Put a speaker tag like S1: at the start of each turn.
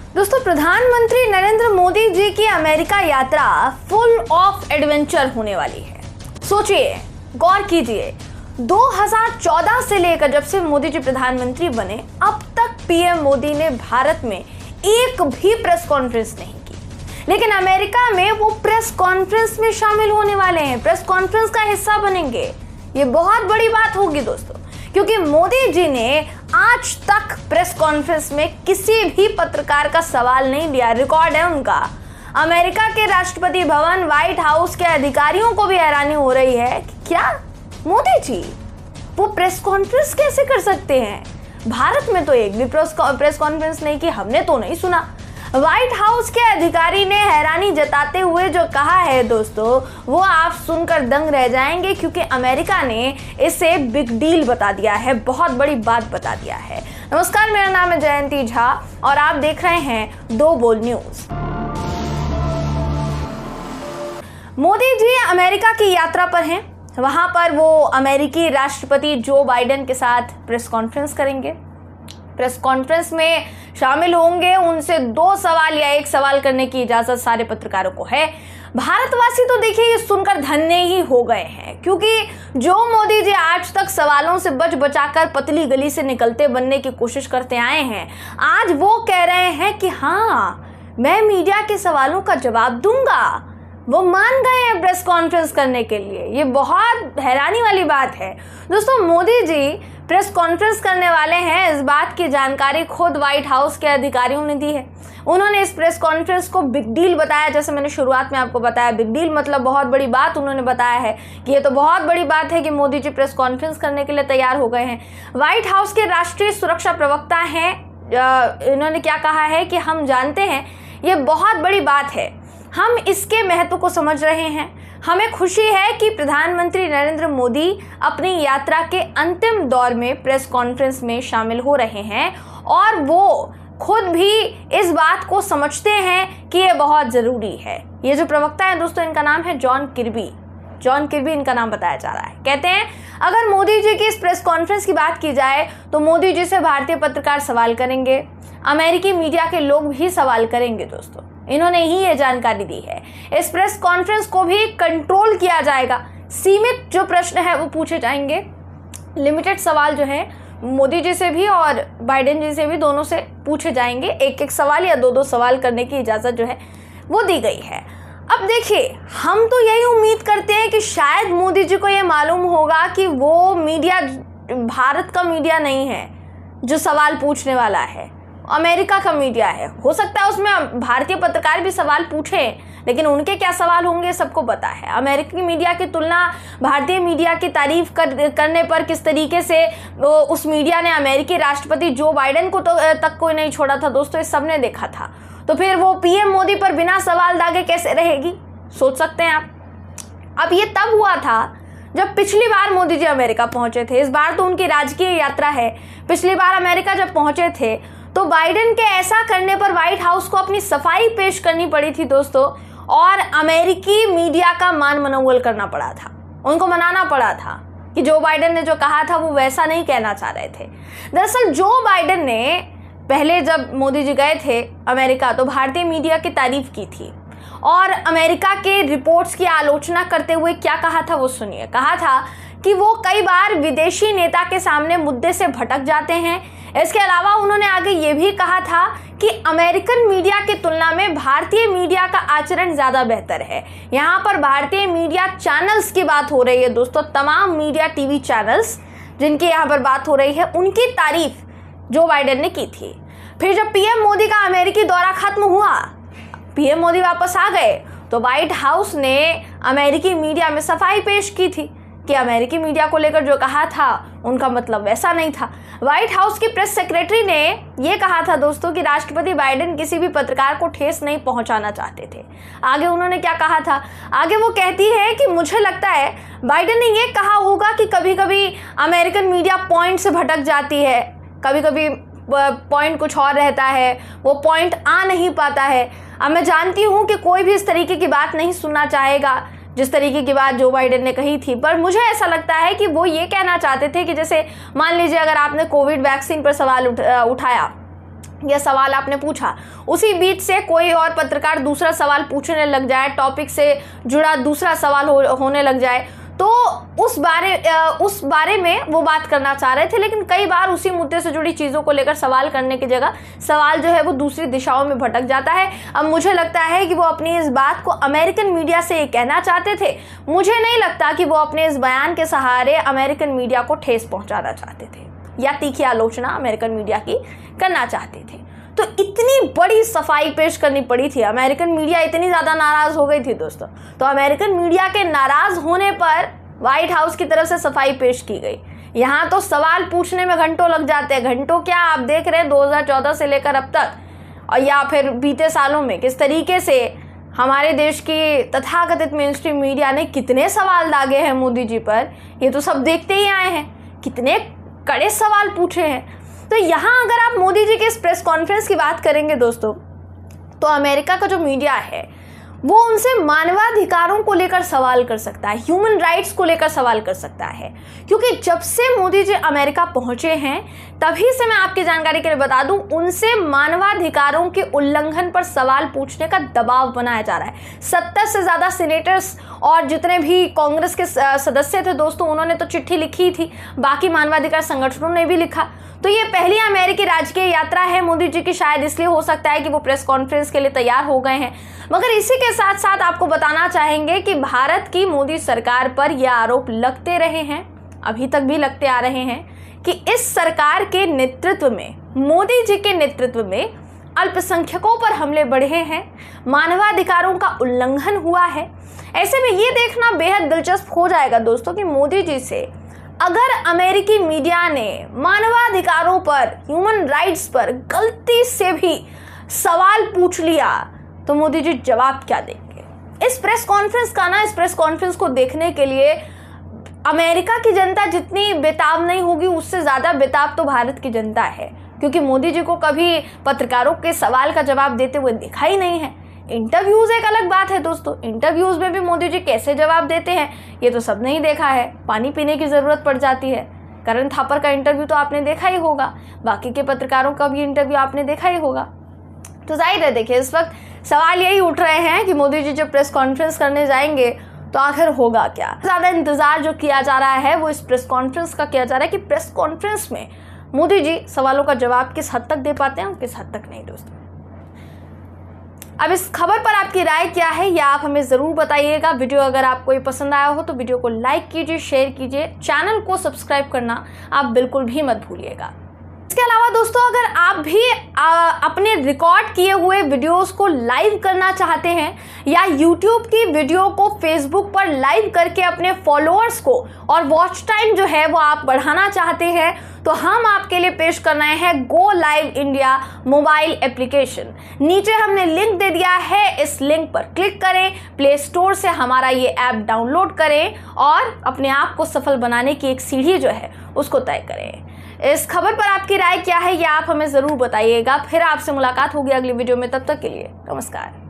S1: दोस्तों, प्रधानमंत्री नरेंद्र मोदी जी की अमेरिका यात्रा फुल ऑफ एडवेंचर होने वाली है। सोचिए, गौर कीजिए, 2014 से लेकर जब से मोदी जी प्रधानमंत्री बने अब तक पीएम मोदी ने भारत में एक भी प्रेस कॉन्फ्रेंस नहीं की, लेकिन अमेरिका में वो प्रेस कॉन्फ्रेंस में शामिल होने वाले हैं, प्रेस कॉन्फ्रेंस का हिस्सा बनेंगे। ये बहुत बड़ी बात होगी दोस्तों, क्योंकि मोदी जी ने आज तक प्रेस कॉन्फ्रेंस में किसी भी पत्रकार का सवाल नहीं लिया। रिकॉर्ड है उनका। अमेरिका के राष्ट्रपति भवन, व्हाइट हाउस के अधिकारियों को भी हैरानी हो रही है कि क्या मोदी जी वो प्रेस कॉन्फ्रेंस कैसे कर सकते हैं। भारत में तो एक भी प्रेस कॉन्फ्रेंस नहीं की, हमने तो नहीं सुना। व्हाइट हाउस के अधिकारी ने हैरानी जताते हुए जो कहा है दोस्तों, वो आप सुनकर दंग रह जाएंगे, क्योंकि अमेरिका ने इसे बिग डील बता दिया है, बहुत बड़ी बात बता दिया है। नमस्कार, मेरा नाम है जयंती झा और आप देख रहे हैं दो बोल न्यूज। मोदी जी अमेरिका की यात्रा पर हैं। वहां पर वो अमेरिकी राष्ट्रपति जो बाइडेन के साथ प्रेस कॉन्फ्रेंस करेंगे। प्रेस कॉन्फ्रेंस में शामिल होंगे। उनसे 2 सवाल या 1 सवाल करने की इजाजत सारे पत्रकारों को है। भारतवासी तो देखिए ये सुनकर धन्य ही हो गए हैं, क्योंकि जो मोदी जी आज तक सवालों से बच बचाकर पतली गली से निकलते बनने की कोशिश करते आए हैं, आज वो कह रहे हैं कि हाँ, मैं मीडिया के सवालों का जवाब दूंगा। वो मान गए हैं प्रेस कॉन्फ्रेंस करने के लिए। ये बहुत हैरानी वाली बात है दोस्तों। मोदी जी प्रेस कॉन्फ्रेंस करने वाले हैं, इस बात की जानकारी खुद व्हाइट हाउस के अधिकारियों ने दी है। उन्होंने इस प्रेस कॉन्फ्रेंस को बिग डील बताया। जैसे मैंने शुरुआत में आपको बताया, बिग डील मतलब बहुत बड़ी बात। उन्होंने बताया है कि ये तो बहुत बड़ी बात है कि मोदी जी प्रेस कॉन्फ्रेंस करने के लिए तैयार हो गए हैं। व्हाइट हाउस के राष्ट्रीय सुरक्षा प्रवक्ता हैं, इन्होंने क्या कहा है कि हम जानते हैं ये बहुत बड़ी बात है, हम इसके महत्व को समझ रहे हैं। हमें खुशी है कि प्रधानमंत्री नरेंद्र मोदी अपनी यात्रा के अंतिम दौर में प्रेस कॉन्फ्रेंस में शामिल हो रहे हैं और वो खुद भी इस बात को समझते हैं कि ये बहुत ज़रूरी है। ये जो प्रवक्ता है दोस्तों, इनका नाम है जॉन किर्बी इनका नाम बताया जा रहा है। कहते हैं अगर मोदी जी की इस प्रेस कॉन्फ्रेंस की बात की जाए तो मोदी जी से भारतीय पत्रकार सवाल करेंगे, अमेरिकी मीडिया के लोग भी सवाल करेंगे दोस्तों। इन्होंने ही ये जानकारी दी है। इस प्रेस कॉन्फ्रेंस को भी कंट्रोल किया जाएगा। सीमित जो प्रश्न है वो पूछे जाएंगे। लिमिटेड सवाल जो है मोदी जी से भी और बाइडेन जी से भी, दोनों से पूछे जाएंगे। 1-1 सवाल या 2-2 सवाल करने की इजाज़त जो है वो दी गई है। अब देखिए, हम तो यही उम्मीद करते हैं कि शायद मोदी जी को ये मालूम होगा कि वो मीडिया भारत का मीडिया नहीं है जो सवाल पूछने वाला है, अमेरिका का मीडिया है। हो सकता है उसमें भारतीय पत्रकार भी सवाल पूछें, लेकिन उनके क्या सवाल होंगे सबको पता है। अमेरिकी मीडिया की तुलना भारतीय मीडिया की तारीफ करने पर किस तरीके से उस मीडिया ने अमेरिकी राष्ट्रपति जो बाइडेन को तक कोई नहीं छोड़ा था दोस्तों, इस सबने देखा था। तो फिर वो पीएम मोदी पर बिना सवाल दागे कैसे रहेगी, सोच सकते हैं आप। अब ये तब हुआ था जब पिछली बार मोदी जी अमेरिका पहुंचे थे। इस बार तो उनकी राजकीय यात्रा है। पिछली बार अमेरिका जब पहुंचे थे तो बाइडेन के ऐसा करने पर व्हाइट हाउस को अपनी सफाई पेश करनी पड़ी थी दोस्तों, और अमेरिकी मीडिया का मान मनोवल करना पड़ा था। उनको मनाना पड़ा था कि जो बाइडेन ने जो कहा था वो वैसा नहीं कहना चाह रहे थे। दरअसल जो बाइडेन ने पहले जब मोदी जी गए थे अमेरिका तो भारतीय मीडिया की तारीफ की थी और अमेरिका के रिपोर्ट्स की आलोचना करते हुए क्या कहा था वो सुनिए। कहा था कि वो कई बार विदेशी नेता के सामने मुद्दे से भटक जाते हैं। इसके अलावा उन्होंने आगे ये भी कहा था कि अमेरिकन मीडिया की तुलना में भारतीय मीडिया का आचरण ज़्यादा बेहतर है। यहाँ पर भारतीय मीडिया चैनल्स की बात हो रही है दोस्तों, तमाम मीडिया टीवी चैनल्स जिनकी यहाँ पर बात हो रही है, उनकी तारीफ जो बाइडेन ने की थी। फिर जब पीएम मोदी का अमेरिकी दौरा खत्म हुआ, पीएम मोदी वापस आ गए, तो व्हाइट हाउस ने अमेरिकी मीडिया में सफाई पेश की थी कि अमेरिकी मीडिया को लेकर जो कहा था उनका मतलब वैसा नहीं था। व्हाइट हाउस की प्रेस सेक्रेटरी ने यह कहा था दोस्तों कि राष्ट्रपति बाइडेन किसी भी पत्रकार को ठेस नहीं पहुंचाना चाहते थे। आगे उन्होंने क्या कहा था, आगे वो कहती है कि मुझे लगता है बाइडेन ने यह कहा होगा कि कभी कभी अमेरिकन मीडिया पॉइंट से भटक जाती है, कभी कभी पॉइंट कुछ और रहता है, वो पॉइंट आ नहीं पाता है। अब मैं जानती हूँ कि कोई भी इस तरीके की बात नहीं सुनना चाहेगा जिस तरीके की बात जो बाइडेन ने कही थी, पर मुझे ऐसा लगता है कि वो ये कहना चाहते थे कि जैसे मान लीजिए अगर आपने कोविड वैक्सीन पर सवाल उठाया यह सवाल आपने पूछा, उसी बीच से कोई और पत्रकार दूसरा सवाल पूछने लग जाए, टॉपिक से जुड़ा दूसरा सवाल होने लग जाए, तो उस बारे में वो बात करना चाह रहे थे, लेकिन कई बार उसी मुद्दे से जुड़ी चीज़ों को लेकर सवाल करने की जगह सवाल जो है वो दूसरी दिशाओं में भटक जाता है। अब मुझे लगता है कि वो अपनी इस बात को अमेरिकन मीडिया से कहना चाहते थे। मुझे नहीं लगता कि वो अपने इस बयान के सहारे अमेरिकन मीडिया को ठेस पहुंचाना चाहते थे या तीखी आलोचना अमेरिकन मीडिया की करना चाहते थे। तो इतनी बड़ी सफाई पेश करनी पड़ी थी, अमेरिकन मीडिया इतनी ज़्यादा नाराज़ हो गई थी दोस्तों। तो अमेरिकन मीडिया के नाराज़ होने पर व्हाइट हाउस की तरफ से सफाई पेश की गई। यहाँ तो सवाल पूछने में घंटों लग जाते हैं, घंटों क्या, आप देख रहे हैं 2014 से लेकर अब तक, और या फिर बीते सालों में किस तरीके से हमारे देश की तथाकथित मेन स्ट्रीम मीडिया ने कितने सवाल दागे हैं मोदी जी पर, ये तो सब देखते ही आए हैं, कितने कड़े सवाल पूछे हैं। तो यहाँ अगर आप मोदी जी के इस प्रेस कॉन्फ्रेंस की बात करेंगे दोस्तों, तो अमेरिका का जो मीडिया है वो उनसे मानवाधिकारों को लेकर सवाल कर सकता है, ह्यूमन राइट्स को लेकर सवाल कर सकता है, क्योंकि जब से मोदी जी अमेरिका पहुंचे हैं तभी से, मैं आपकी जानकारी के लिए बता दूं, उनसे मानवाधिकारों के उल्लंघन पर सवाल पूछने का दबाव बनाया जा रहा है। 70 से ज़्यादा सीनेटर्स और जितने भी कांग्रेस के सदस्य थे दोस्तों, उन्होंने तो चिट्ठी लिखी थी, बाकी मानवाधिकार संगठनों ने भी लिखा। तो ये पहली अमेरिकी राजकीय यात्रा है मोदी जी की, शायद इसलिए हो सकता है कि वो प्रेस कॉन्फ्रेंस के लिए तैयार हो गए हैं। मगर इसी के साथ साथ आपको बताना चाहेंगे कि भारत की मोदी सरकार पर यह आरोप लगते रहे हैं, अभी तक भी लगते आ रहे हैं, कि इस सरकार के नेतृत्व में, मोदी जी के नेतृत्व में अल्पसंख्यकों पर हमले बढ़े हैं, मानवाधिकारों का उल्लंघन हुआ है। ऐसे में ये देखना बेहद दिलचस्प हो जाएगा दोस्तों कि मोदी जी से अगर अमेरिकी मीडिया ने मानवाधिकारों पर, ह्यूमन राइट्स पर गलती से भी सवाल पूछ लिया तो मोदी जी जवाब क्या देंगे। इस प्रेस कॉन्फ्रेंस को देखने के लिए अमेरिका की जनता जितनी बेताब नहीं होगी, उससे ज़्यादा बेताब तो भारत की जनता है, क्योंकि मोदी जी को कभी पत्रकारों के सवाल का जवाब देते हुए दिखा ही नहीं है। इंटरव्यूज़ एक अलग बात है दोस्तों, इंटरव्यूज़ में भी मोदी जी कैसे जवाब देते हैं ये तो सब नहीं देखा है, पानी पीने की ज़रूरत पड़ जाती है। करण थापर का इंटरव्यू तो आपने देखा ही होगा, बाकी के पत्रकारों का भी इंटरव्यू आपने देखा ही होगा। तो जाहिर है, देखिए इस वक्त सवाल यही उठ रहे हैं कि मोदी जी जब प्रेस कॉन्फ्रेंस करने जाएंगे तो आखिर होगा क्या। ज़्यादा इंतज़ार जो किया जा रहा है वो इस प्रेस कॉन्फ्रेंस का किया जा रहा है कि प्रेस कॉन्फ्रेंस में मोदी जी सवालों का जवाब किस हद तक दे पाते हैं और किस हद तक नहीं दोस्तों। अब इस खबर पर आपकी राय क्या है या आप हमें ज़रूर बताइएगा। वीडियो अगर आपको ये पसंद आया हो तो वीडियो को लाइक कीजिए, शेयर कीजिए, चैनल को सब्सक्राइब करना आप बिल्कुल भी मत भूलिएगा। इसके अलावा दोस्तों, अगर आप भी अपने रिकॉर्ड किए हुए वीडियोस को लाइव करना चाहते हैं या YouTube की वीडियो को Facebook पर लाइव करके अपने फॉलोअर्स को और वॉच टाइम जो है वो आप बढ़ाना चाहते हैं, तो हम आपके लिए पेश कर रहे हैं go live India mobile application. नीचे हमने लिंक दे दिया है, इस लिंक पर क्लिक करें, प्ले स्टोर से हमारा ये ऐप डाउनलोड करें और अपने आप को सफल बनाने की एक सीढ़ी जो है उसको तय करें। इस खबर पर आपकी राय क्या है ये आप हमें ज़रूर बताइएगा। फिर आपसे मुलाकात होगी अगली वीडियो में, तब तक के लिए नमस्कार।